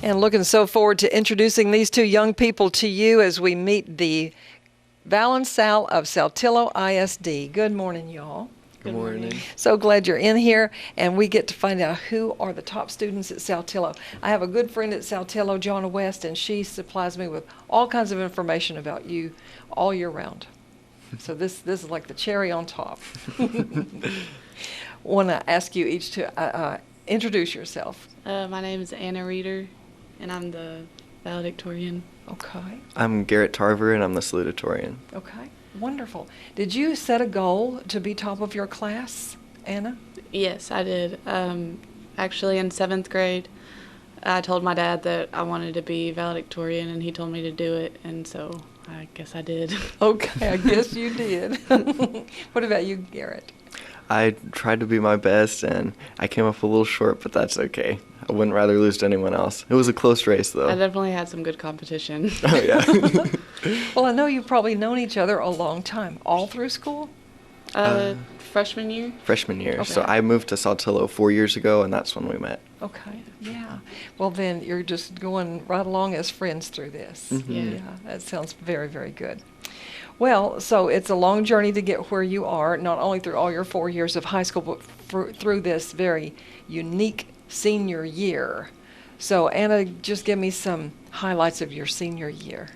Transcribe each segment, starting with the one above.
And looking so forward to introducing these two young people to you as we meet the Val and Sal of Saltillo ISD. Good morning, y'all. Good morning. So glad you're in here, and we get to find out who are the top students at Saltillo. I have a good friend at Saltillo, Jonna West, and she supplies me with all kinds of information about you all year round. So this is like the cherry on top. Want to ask you each to introduce yourself. My name is Anna Reeder, and I'm the Valedictorian. Okay. I'm Garrett Tarver, and I'm the Salutatorian. Okay. Wonderful. Did you set a goal to be top of your class, Anna? Yes, I did. Actually, in 7th grade, I told my dad that I wanted to be valedictorian, and he told me to do it, and so I guess I did. Okay, I guess you did. What about you, Garrett? I tried to be my best, and I came up a little short, but that's okay. I wouldn't rather lose to anyone else. It was a close race, though. I definitely had some good competition. Oh, yeah. Well, I know you've probably known each other a long time. All through school? Freshman year? Freshman year. Okay. So I moved to Saltillo 4 years ago, and that's when we met. Okay, yeah. Well, then you're just going right along as friends through this. Mhm. Yeah. That sounds very, very good. Well, so it's a long journey to get where you are, not only through all your 4 years of high school, but through this very unique senior year. So, Anna, just give me some highlights of your senior year.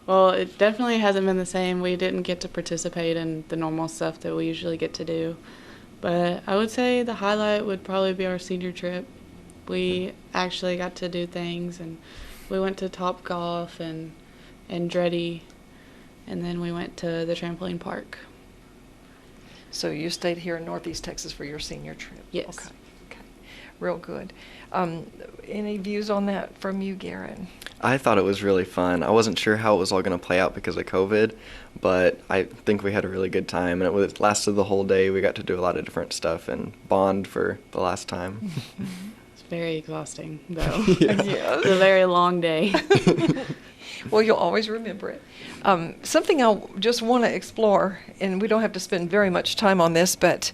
Well, it definitely hasn't been the same. We didn't get to participate in the normal stuff that we usually get to do. But I would say the highlight would probably be our senior trip. We actually got to do things, and we went to Top Golf and Dreddy, and then we went to the trampoline park. So you stayed here in Northeast Texas for your senior trip? Yes. Okay. Real good. Any views on that from you, Garrett? I thought it was really fun. I wasn't sure how it was all going to play out because of COVID, but I think we had a really good time, and it lasted the whole day. We got to do a lot of different stuff and bond for the last time. It's very exhausting, though. Yeah. Yeah. It's a very long day. Well, you'll always remember it. Something I just want to explore, and we don't have to spend very much time on this, but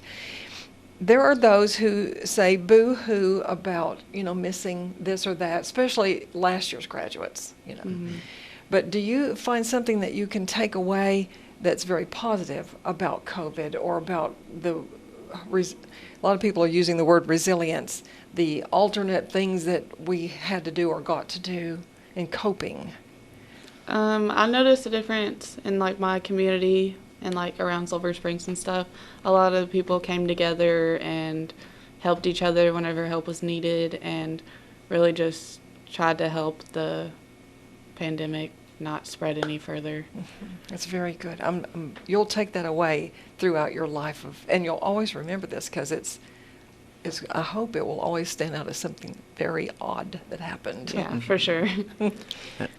there are those who say boo-hoo about, missing this or that, especially last year's graduates, Mm-hmm. But do you find something that you can take away that's very positive about COVID, or about a lot of people are using the word resilience, the alternate things that we had to do or got to do in coping? I noticed a difference in my community and around Silver Springs and stuff. A lot of people came together and helped each other whenever help was needed, and really just tried to help the pandemic not spread any further. Mm-hmm. That's very good. You'll take that away throughout your life, and you'll always remember this, because I hope it will always stand out as something very odd that happened. Yeah, for sure.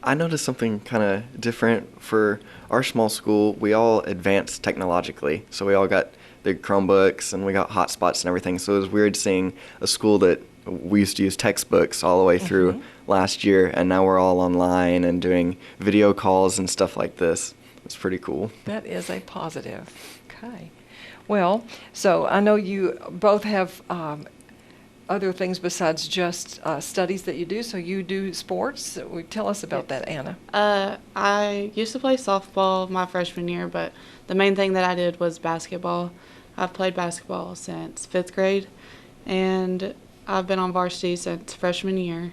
I noticed something kind of different for our small school. We all advanced technologically, so we all got the Chromebooks and we got hotspots and everything. So it was weird seeing a school that we used to use textbooks all the way through last year, and now we're all online and doing video calls and stuff like this. It's pretty cool. That is a positive. Okay. Well, so I know you both have other things besides just studies that you do. So you do sports. Tell us about that, Anna. I used to play softball my freshman year, but the main thing that I did was basketball. I've played basketball since 5th grade, and I've been on varsity since freshman year.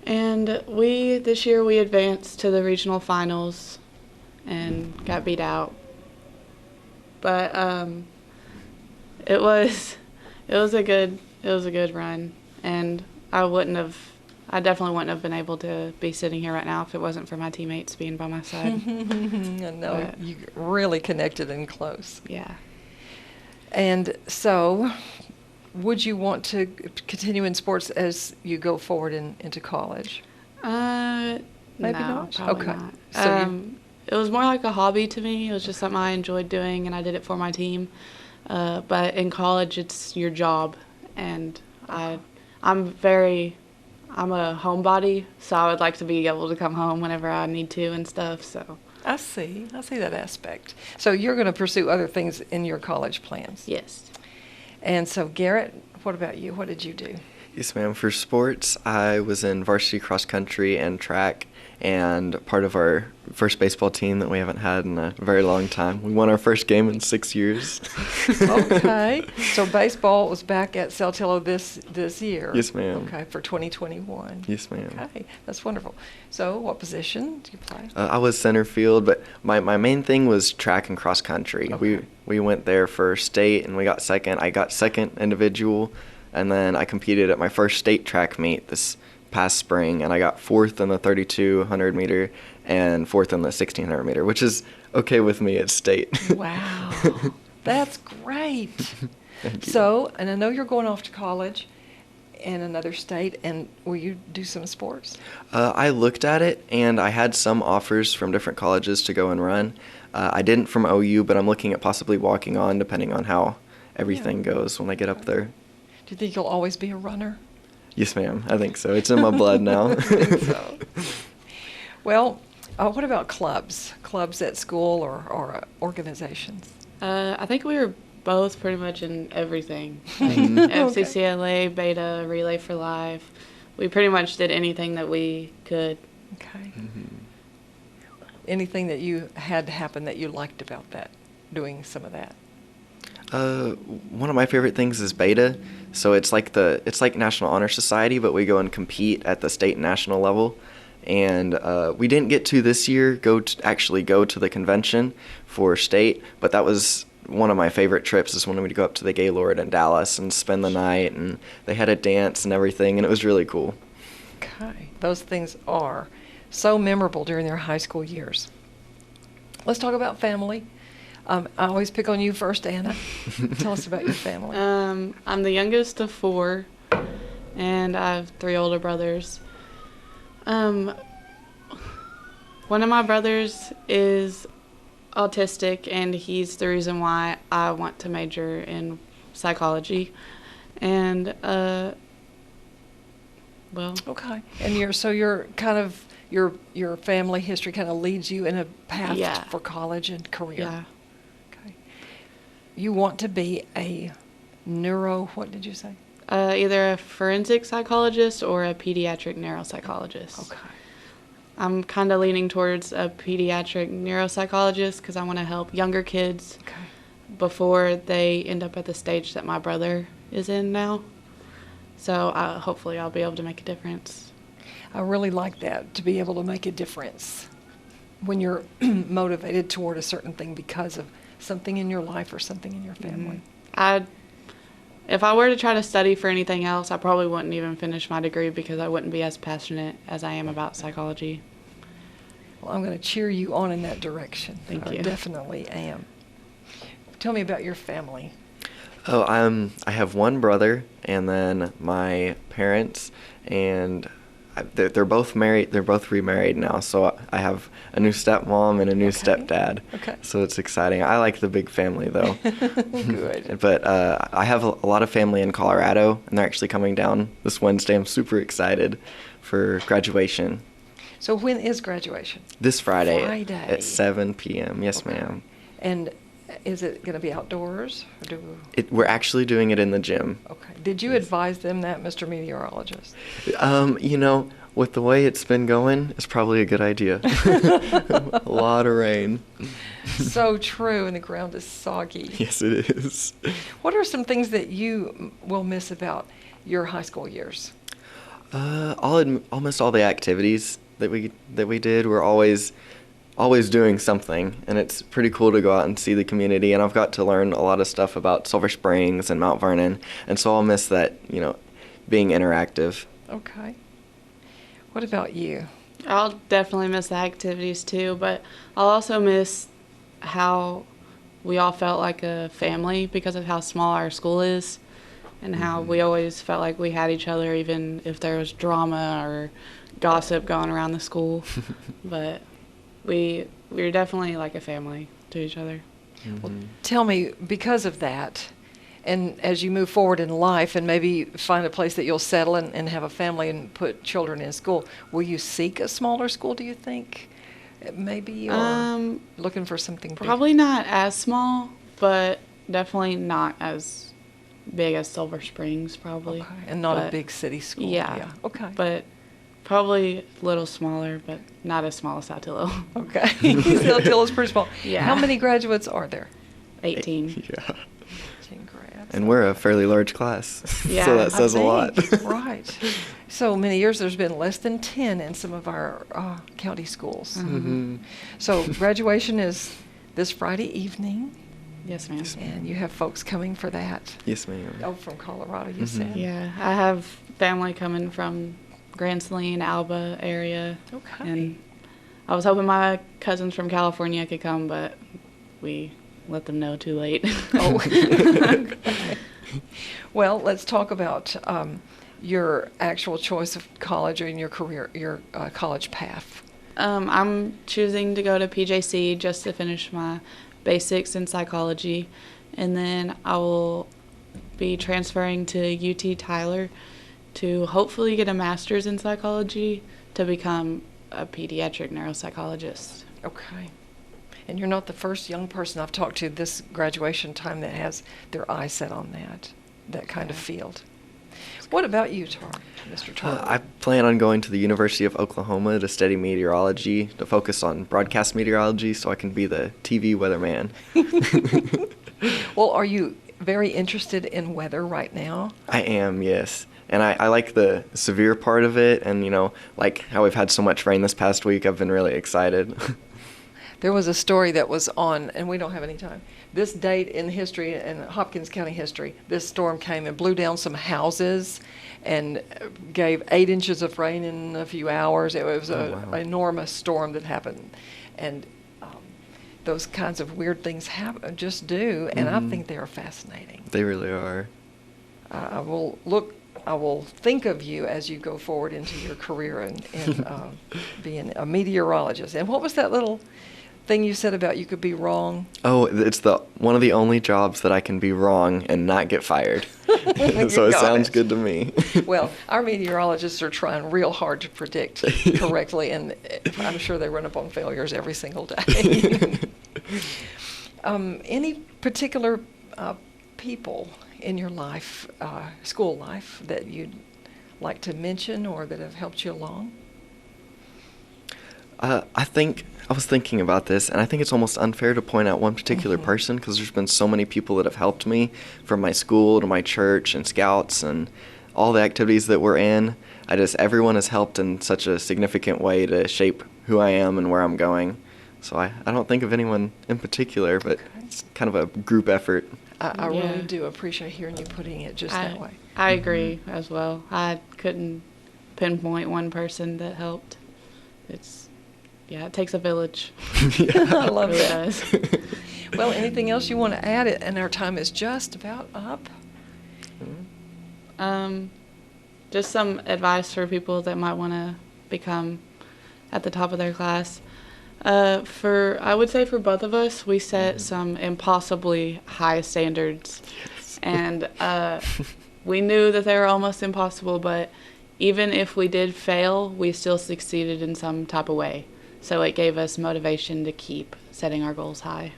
And this year we advanced to the regional finals and got beat out. But it was a good run, and I definitely wouldn't have been able to be sitting here right now if it wasn't for my teammates being by my side. I know you really connected and close. Yeah. And so, would you want to continue in sports as you go forward into college? Maybe not? Probably Okay. not. So it was more like a hobby to me. It was just something I enjoyed doing, and I did it for my team. But in college, it's your job, and I'm a homebody, so I would like to be able to come home whenever I need to and stuff. So I see that aspect. So you're going to pursue other things in your college plans. yes. And so, Garrett, what about you? What did you do? Yes, ma'am. For sports, I was in varsity cross country and track, and part of our first baseball team that we haven't had in a very long time. We won our first game in 6 years. Okay. So baseball was back at Saltillo this year. Yes, ma'am. Okay, for 2021. Yes, ma'am. Okay, that's wonderful. So what position do you play? I was center field, but my main thing was track and cross country. Okay. We went there for state, and we got second. I got second individual, and then I competed at my first state track meet this past spring, and I got fourth in the 3,200 meter and fourth in the 1,600 meter, which is okay with me at state. Wow, that's great. Thank you. So, and I know you're going off to college in another state, and will you do some sports? I looked at it, and I had some offers from different colleges to go and run. I didn't from OU, but I'm looking at possibly walking on, depending on how everything goes when I get up there. Do you think you'll always be a runner? Yes, ma'am. I think so. It's in my blood now. I think so. Well, what about clubs? Clubs at school or organizations? I think we were both pretty much in everything. Mhm. Like FCCLA, Beta, Relay for Life. We pretty much did anything that we could. Okay. Mhm. Anything that you had to happen that you liked about that, doing some of that? One of my favorite things is Beta. So it's like National Honor Society, but we go and compete at the state and national level. And we didn't get to this year actually go to the convention for state, but that was one of my favorite trips is when we'd go up to the Gaylord in Dallas and spend the night, and they had a dance and everything, and it was really cool. Okay. Those things are so memorable during their high school years. Let's talk about family. I always pick on you first, Anna. Tell us about your family. I'm the youngest of four, and I have three older brothers. One of my brothers is autistic, and he's the reason why I want to major in psychology. And, well, Okay. And you're kind of your family history kind of leads you in a path Yeah. for college and career. yeah. Okay. You want to be a what did you say? Either a forensic psychologist or a pediatric neuropsychologist. Okay. I'm kind of leaning towards a pediatric neuropsychologist because I want to help younger kids Okay. before they end up at the stage that my brother is in now. So hopefully I'll be able to make a difference. I really like that, to be able to make a difference when you're motivated toward a certain thing because of something in your life or something in your family. If I were to try to study for anything else, I probably wouldn't even finish my degree because I wouldn't be as passionate as I am about psychology. Well, I'm going to cheer you on in that direction. Thank I you. definitely am. Tell me about your family. Oh, I have one brother, and then my parents, and they're both married. They're both remarried now, so I have a new stepmom and a new Okay. stepdad. Okay. So it's exciting. I like the big family, though. Good. But I have a lot of family in Colorado, and they're actually coming down this Wednesday. I'm super excited for graduation. So when is graduation? This Friday, Friday. at 7 p.m. Yes, Okay. ma'am. And is it going to be outdoors? Or We're actually doing it in the gym. okay. Did you advise them that, Mr. Meteorologist? With the way it's been going, it's probably a good idea. A lot of rain. So true, and the ground is soggy. Yes, it is. What are some things that you will miss about your high school years? Almost all the activities that we did were always doing something, and it's pretty cool to go out and see the community. And I've got to learn a lot of stuff about Silver Springs and Mount Vernon, and so I'll miss that, being interactive. Okay. What about you? I'll definitely miss the activities too, but I'll also miss how we all felt like a family because of how small our school is and how we always felt like we had each other even if there was drama or gossip going around the school. But we were definitely like a family to each other. Well, tell me, because of that, and as you move forward in life and maybe find a place that you'll settle and have a family and put children in school, will you seek a smaller school, do you think? Maybe, or looking for something bigger? Probably not as small, but definitely not as big as Silver Springs, probably. Okay. And not a But- big city school. Yeah. Okay. But probably a little smaller, but not as small as Saltillo. Okay. Saltillo's pretty small. Yeah. How many graduates are there? 18. Yeah. 18 grads. And we're a fairly large class, Yeah, so that I says a lot. Right. So many years, there's been less than 10 in some of our county schools. Mhm. So graduation is this Friday evening, Yes, ma'am. and you have folks coming for that. Yes, ma'am. Oh, from Colorado, you Mhm. said? Yeah, I have family coming from Grand Saline, Alba area. Okay. And I was hoping my cousins from California could come, but we let them know too late. Oh. Okay. Well, let's talk about your actual choice of college or in your career, your college path. I'm choosing to go to PJC just to finish my basics in psychology, and then I will be transferring to UT Tyler to hopefully get a master's in psychology to become a pediatric neuropsychologist. Okay. And you're not the first young person I've talked to this graduation time that has their eye set on that kind of field. What about you, Mr. Tarver? I plan on going to the University of Oklahoma to study meteorology, to focus on broadcast meteorology so I can be the TV weatherman. Well, are you very interested in weather right now? I am, yes. And I like the severe part of it, and, like how we've had so much rain this past week, I've been really excited. There was a story that was on, and we don't have any time, this date in history, in Hopkins County history, this storm came and blew down some houses and gave 8 inches of rain in a few hours. It was an enormous storm that happened. And those kinds of weird things happen, just do, and I think they are fascinating. They really are. I will think of you as you go forward into your career in being a meteorologist. And what was that little thing you said about you could be wrong? Oh, it's one of the only jobs that I can be wrong and not get fired. You So it got sounds it. good to me. Well, our meteorologists are trying real hard to predict correctly, and I'm sure they run up on failures every single day. Any particular people in your life, school life, that you'd like to mention or that have helped you along? I was thinking about this, and I think it's almost unfair to point out one particular person because there's been so many people that have helped me, from my school to my church and scouts and all the activities that we're in. Everyone has helped in such a significant way to shape who I am and where I'm going. So I don't think of anyone in particular, but it's kind of a group effort. I Yeah. really do appreciate hearing you putting it just that way. I agree as well. I couldn't pinpoint one person that helped. It takes a village. I love It really that. does. Well, anything else you want to add? And our time is just about up. Just some advice for people that might want to become at the top of their class. I would say for both of us, we set some impossibly high standards. Yes. And we knew that they were almost impossible, but even if we did fail, we still succeeded in some type of way. So it gave us motivation to keep setting our goals high.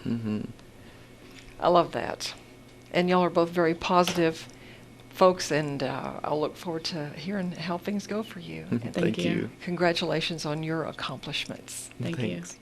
Mm-hmm. I love that. And y'all are both very positive folks, and I'll look forward to hearing how things go for you. And Thank you. congratulations on your accomplishments. Thank you. Thanks.